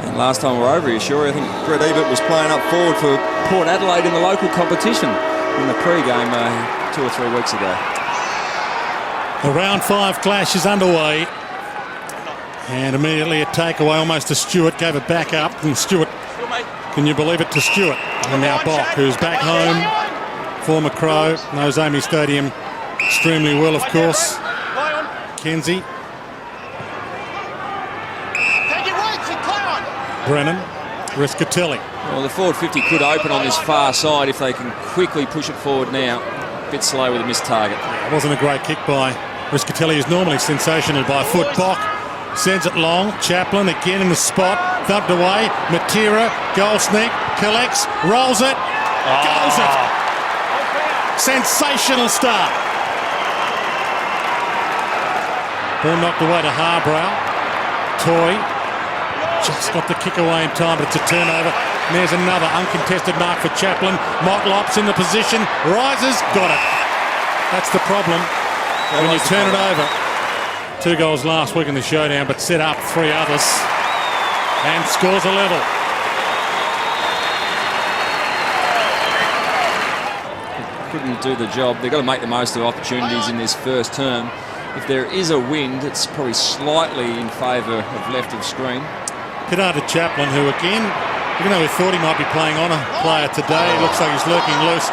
And last time we were over here, sure, I think Brett Ebert was playing up forward for Port Adelaide in the local competition in the pre-game 2 or 3 weeks ago. The round 5 clash is underway. And immediately a takeaway, almost to Stewart, gave it back up. And Stewart, can you believe it, to Stewart. And now Bock, who's back home. Former Crow, knows AAMI Stadium extremely well, of course. Kenzie. Brennan. Rischitelli. Well, the forward 50 could open on this far side if they can quickly push it forward now. A bit slow with a missed target. Yeah, it wasn't a great kick by Rischitelli, who's normally sensational by foot. Bock sends it long. Chaplin again in the spot. Thumped away. Matera, goal sneak, collects, rolls it, goals it. Sensational start. Ball knocked away to Harbrow. Toy just got the kick away in time, but it's a turnover. And there's another uncontested mark for Chaplin. Motlop's in the position, rises, got it. That's the problem when you turn it over. 2 goals last week in the showdown, but set up 3 others and scores a level. Couldn't do the job. They've got to make the most of opportunities in this first term. If there is a wind, it's probably slightly in favour of left of screen. Pinata Chaplin, who again, even though we thought he might be playing on a player today, it looks like he's lurking loose.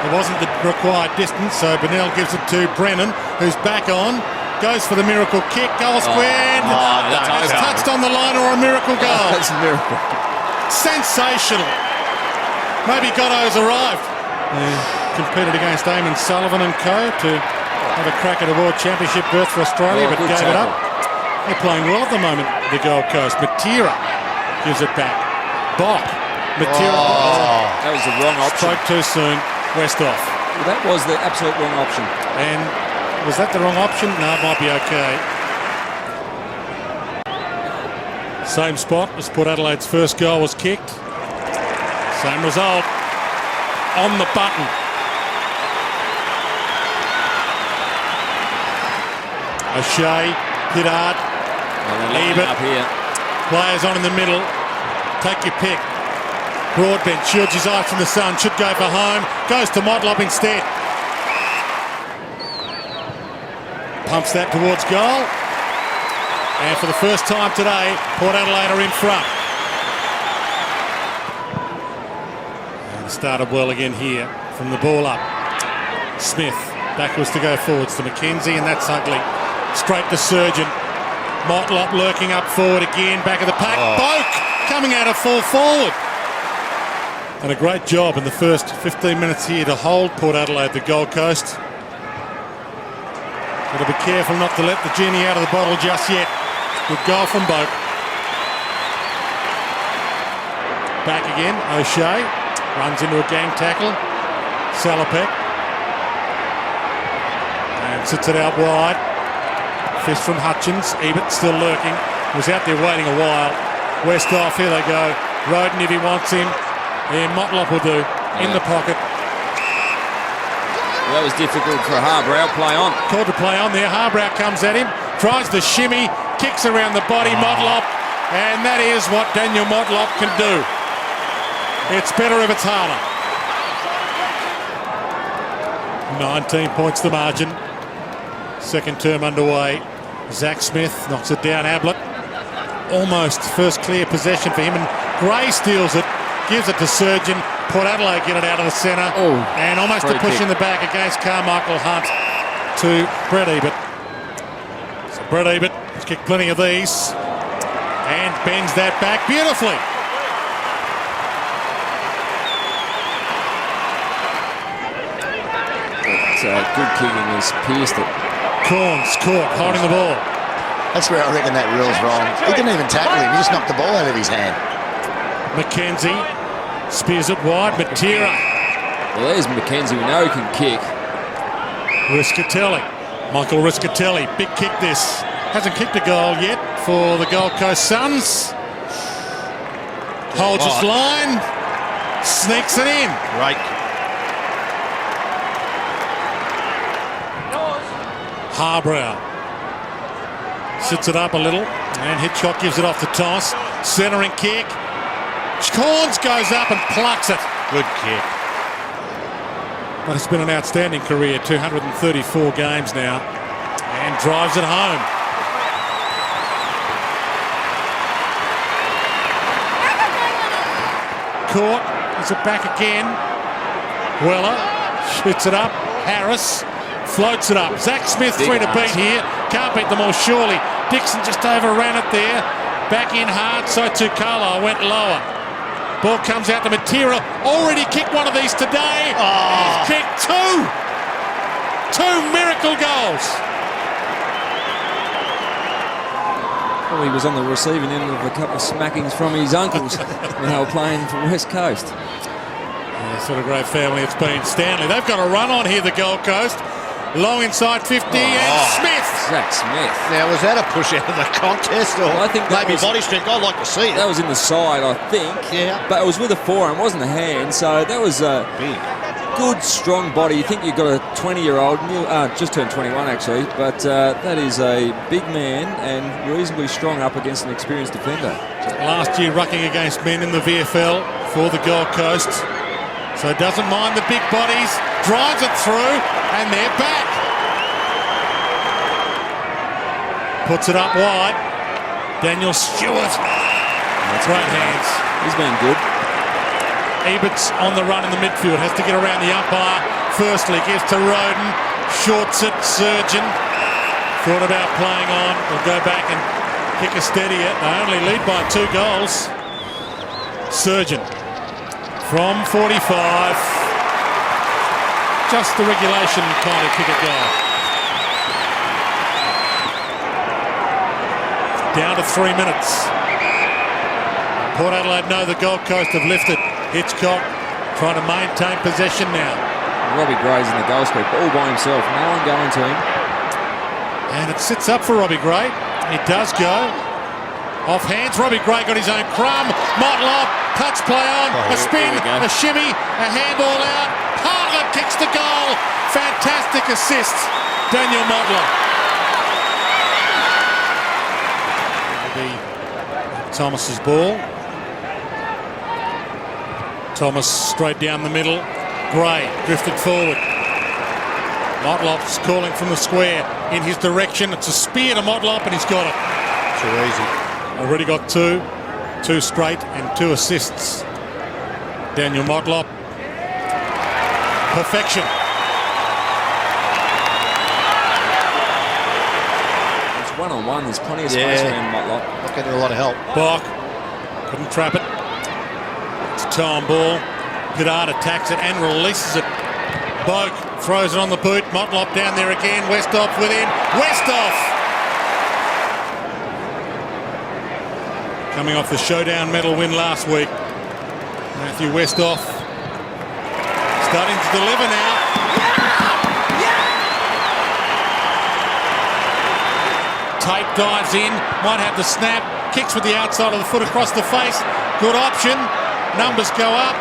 It wasn't the required distance, so Bennell gives it to Brennan, who's back on, goes for the miracle kick, goal squared. It's touched on the line or a miracle goal. That's a miracle. Sensational. Maybe Gotto's arrived. Competed against Eamon Sullivan and co to have a crack at a World Championship berth for Australia, but gave it up. They're playing well at the moment, the Gold Coast. Matera gives it back. Bock. Matera. That was the wrong option. Spoke too soon. Westoff. Well, that was the absolute wrong option. And was that the wrong option? No, it might be okay. Same spot as Port Adelaide's first goal was kicked. Same result. On the button. O'Shea, Pittard, Ebert, up here. Players on in the middle. Take your pick. Broadbent shields his eyes from the sun. Should go for home. Goes to Motlop instead. Pumps that towards goal. And for the first time today, Port Adelaide are in front. And started well again here from the ball up. Smith backwards to go forwards to Mackenzie, and that's ugly. Straight to Surgeon. Motlop lurking up forward again, back of the pack. Boak coming out of full forward. And a great job in the first 15 minutes here to hold Port Adelaide, the Gold Coast. Got to be careful not to let the genie out of the bottle just yet. Good goal from Boak. Back again, O'Shea. Runs into a gang tackle. Salopek. And sits it out wide. Fist from Hutchins. Ebert still lurking. Was out there waiting a while. Westoff, here they go. Roden if he wants him. And Motlop will do. In the pocket. Well, that was difficult for Harbrow. Play on. Called to play on there. Harbrow comes at him. Tries the shimmy. Kicks around the body. Motlop. And that is what Daniel Motlop can do. It's better if it's harder. 19 points the margin. Second term underway. Zach Smith knocks it down. Ablett. Almost first clear possession for him. And Gray steals it. Gives it to Surgeon. Port Adelaide get it out of the centre. And almost a push in the back against Carmichael Hunt to Brett Ebert. So Brett Ebert has kicked plenty of these. And bends that back beautifully. Good kicking has pierced it. Corns caught, holding the ball. That's where I reckon that rule's wrong. He didn't even tackle him. He just knocked the ball out of his hand. Mackenzie spears it wide. Matera. Well, there's Mackenzie. We know he can kick. Rischitelli. Michael Rischitelli. Big kick this. Hasn't kicked a goal yet for the Gold Coast Suns. Holds his line. Sneaks it in. Right. Harbrow sits it up a little, and Hitchcock gives it off the toss. Centering kick. Corns goes up and plucks it. Good kick. But it's been an outstanding career, 234 games now, and drives it home. Caught, is it back again? Weller shoots it up. Harris floats it up. Zach Smith, 3 to beat here. Can't beat them all, surely. Dixon just overran it there. Back in hard, so too Carlisle went lower. Ball comes out to Matera. Already kicked one of these today. He's kicked two. Two miracle goals. Well, he was on the receiving end of a couple of smackings from his uncles when they were playing for West Coast. Yeah, sort of great family it's been. Stanley, they've got a run on here, the Gold Coast. Low inside 50 and Smith. Zach Smith. Now, was that a push out of the contest or I think that maybe was, body strength? I'd like to see it. That was in the side, I think. Yeah. But it was with a forearm, it wasn't a hand. So that was a Big. good, strong body. You think you've got a 20-year-old, just turned 21 actually, but that is a big man and reasonably strong up against an experienced defender. Last year rucking against men in the VFL for the Gold Coast. So doesn't mind the big bodies, drives it through, and they're back. Puts it up wide. Daniel Stewart. That's Great hands. He's been good. Ablett's on the run in the midfield. Has to get around the umpire. Firstly, gives to Roden. Shorts it. Surgeon. Thought about playing on. Will go back and kick a steadier. They only lead by 2 goals. Surgeon. From 45. Just the regulation kind of kick it goal. Down to 3 minutes. Port Adelaide know the Gold Coast have lifted. Hitchcock trying to maintain possession now. Robbie Gray's in the goal scoop all by himself. No one going to him. And it sits up for Robbie Gray. It does go. Off hands. Robbie Gray got his own crumb. Motlop. Touch play on. A spin. A shimmy. A handball out. Hartlett kicks the goal. Fantastic assist. Daniel Motlop. Thomas's ball. Thomas straight down the middle. Gray drifted forward. Motlop's calling from the square in his direction. It's a spear to Motlop and he's got it. Too easy. Already got 2 straight and 2 assists. Daniel Motlop. Perfection. It's one-on-one. There's plenty of space around Motlop. Not getting a lot of help. Bach couldn't trap it. It's a time ball. Goddard attacks it and releases it. Boak throws it on the boot. Motlop down there again. Westoff with him. Westoff! Coming off the showdown medal win last week. Matthew Westoff starting to deliver now. Tate dives in, might have the snap, kicks with the outside of the foot across the face. Good option. Numbers go up.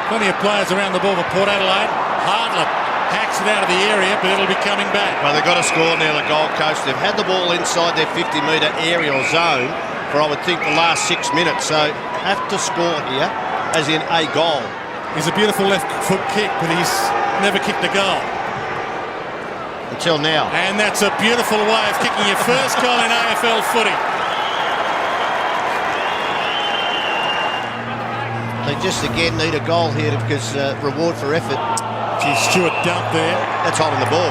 Plenty of players around the ball for Port Adelaide. Hartlett hacks it out of the area, but it'll be coming back. Well, they've got to score now, the Gold Coast. They've had the ball inside their 50-metre aerial zone for, I would think, the last 6 minutes. So have to score here, as in a goal. He's a beautiful left foot kick, but he's never kicked a goal. Until now. And that's a beautiful way of kicking your first goal in AFL footy. They just again need a goal here because reward for effort. Geez, Stewart dumped there. That's holding the ball.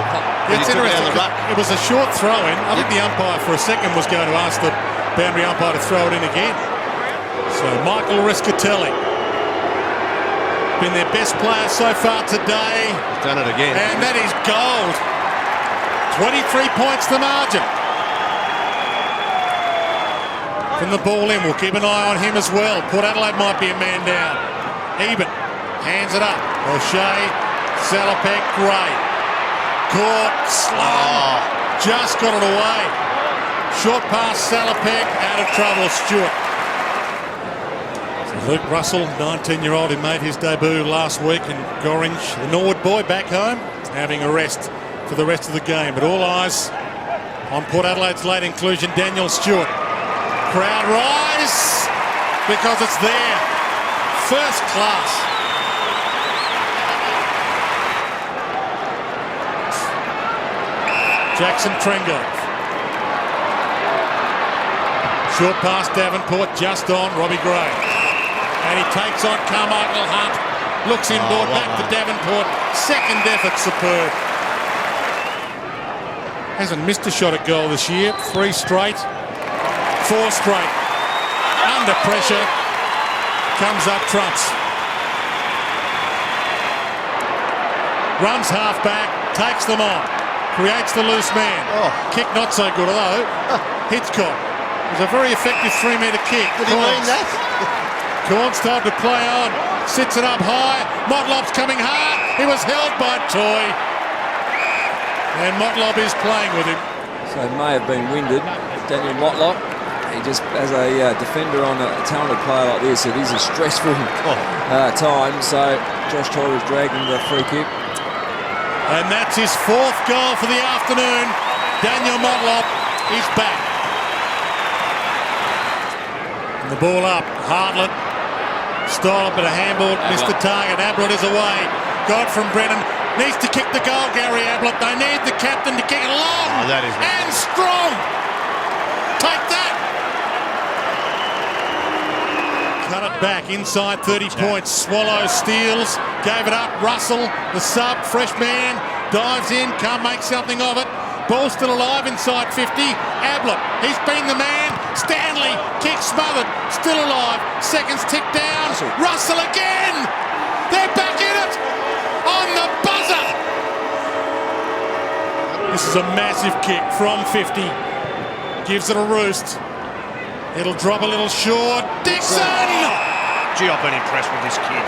It's interesting. It was a short throw in. I think the umpire for a second was going to ask the boundary umpire to throw it in again. So Michael Rischitelli, been their best player so far today. He's done it again. And that is gold. 23 points the margin. From the ball in, we'll keep an eye on him as well. Port Adelaide might be a man down. Eben hands it up. O'Shea, Salopek, Gray. Caught, slow. Just got it away. Short pass, Salopek, out of trouble, Stewart. So Luke Russell, 19-year-old, who made his debut last week in Gorringe. The Norwood boy back home, having a rest for the rest of the game. But all eyes on Port Adelaide's late inclusion, Daniel Stewart. Crowd rise. because it's there. First class. Jackson Trengove. Short pass Davenport, just on Robbie Gray. And he takes on Carmichael Hunt. Looks inboard, back to Davenport. Second effort, superb. Hasn't missed a shot at goal this year. 3 straight. 4 straight. Under pressure. Comes up trumps. Runs half back. Takes them on. Creates the loose man. Kick not so good, although Hitchcock. It was a very effective 3-metre kick. Did he mean that? Corns told to play on. Sits it up high. Motlop's coming hard. He was held by Toy. And Motlop is playing with him. So it may have been winded. Daniel Motlop. He just, as a defender on a talented player like this, it is a stressful time. So Josh Toy was dragging the free kick. And that's his 4th goal for the afternoon. Daniel Motlop is back. And the ball up. Hartlett. Stole a bit of handball. Missed the target. Ablett is away. Got it from Brennan. Needs to kick the goal, Gary Ablett. They need the captain to kick it long. That is and strong. Take that. Cut it back inside 30 points. Swallow steals. Gave it up. Russell, the sub, fresh man, dives in. Can't make something of it. Ball still alive inside 50. Ablett, he's been the man. Stanley, kick smothered. Still alive. Seconds tick down. Russell again. They're back in it. On the buzzer. This is a massive kick from 50. Gives it a roost. It'll drop a little short. Dixon! Gee, I've been impressed with this kid.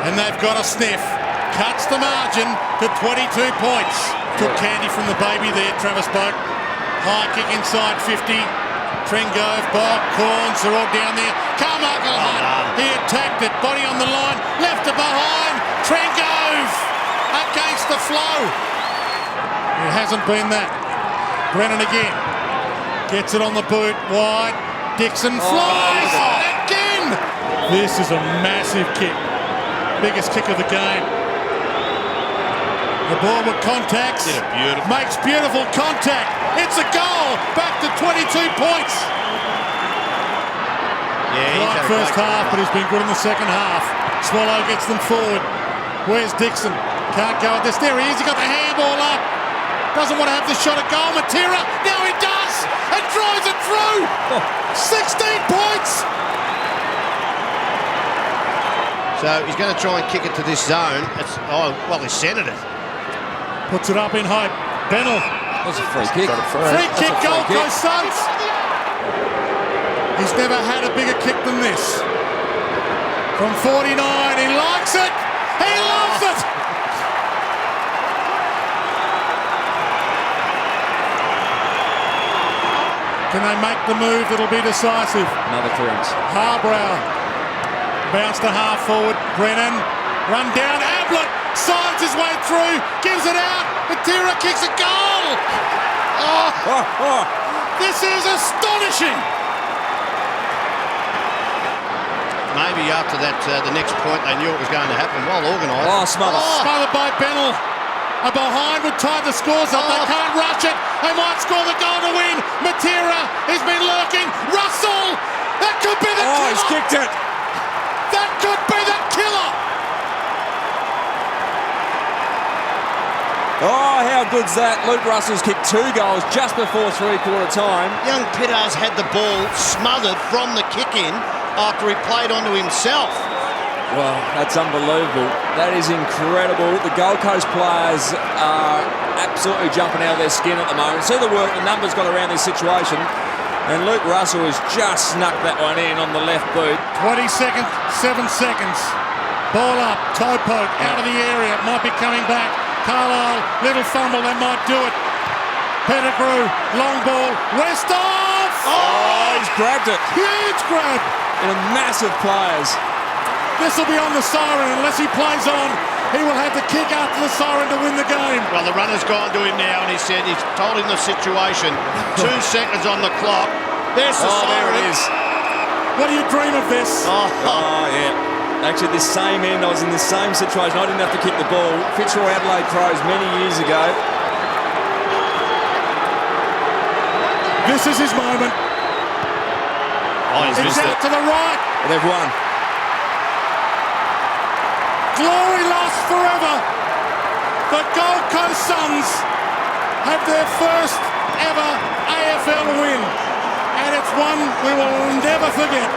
And they've got a sniff. Cuts the margin to 22 points. Took candy from the baby there, Travis Boak. High kick inside 50. Trengove, Bock, Corns are all down there. Carmichael Hunt, he attacked it. Body on the line, left it behind. Trengove against the flow. It hasn't been that. Brennan again. Gets it on the boot, wide. Dixon flies again. This is a massive kick. Biggest kick of the game. The ball with contacts. Makes beautiful contact. It's a goal. Back to 22 points. Right first half, but he's been good in the second half. Swallow gets them forward. Where's Dixon? Can't go at this. There he is. He got the handball up. Doesn't want to have the shot at goal. Matera. Now he does. And drives it through. 16 points. So he's going to try and kick it to this zone. He centred it. Puts it up in hope. Bennell. That's a free kick. Free kick, Gold Coast Suns. He's never had a bigger kick than this. From 49, he likes it. He loves it. Can they make the move that'll be decisive? Another clearance. Harbrow. Bounce to half forward. Brennan. Run down. Ablett signs his way through. Gives it out. Matera kicks a goal. This is astonishing. Maybe after that, the next point, they knew it was going to happen. Well organised. Smothered by Bennell. A behind would tie the scores up. They can't rush it. They might score the goal to win. Matera has been lurking. Russell. That could be the killer. He's kicked it. That could be the killer. Oh, how good's that? Luke Russell's kicked 2 goals just before three-quarter time. Young Pittars had the ball smothered from the kick-in after he played onto himself. Well, that's unbelievable. That is incredible. The Gold Coast players are absolutely jumping out of their skin at the moment. See the work the numbers got around this situation. And Luke Russell has just snuck that one in on the left boot. 20 seconds, 7 seconds. Ball up, toe poke, out of the area. It might be coming back. Carlisle, little fumble, they might do it. Pettigrew, long ball, Westoff! He's grabbed it. Huge grab. In a massive players. This will be on the siren. Unless he plays on, he will have to kick after the siren to win the game. Well, the runner's gone to him now, and he's told him the situation. 2 seconds on the clock. There's the siren. There it is. What do you dream of this? Oh, yeah. Actually, this same end, I was in the same situation. I didn't have to kick the ball. Fitzroy Adelaide Crows many years ago. This is his moment. Oh, he's It's missed out it. to the right. They've won. Glory lost forever. The Gold Coast Suns have their first ever AFL win. And it's one we will never forget.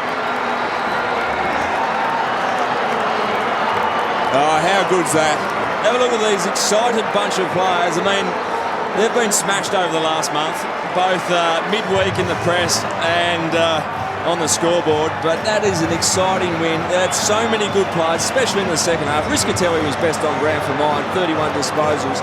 Oh, how good's that? Have a look at these excited bunch of players. I mean, they've been smashed over the last month, both midweek in the press and on the scoreboard, but that is an exciting win. They had so many good players, especially in the second half. Rischitelli was best on ground for mine, 31 disposals.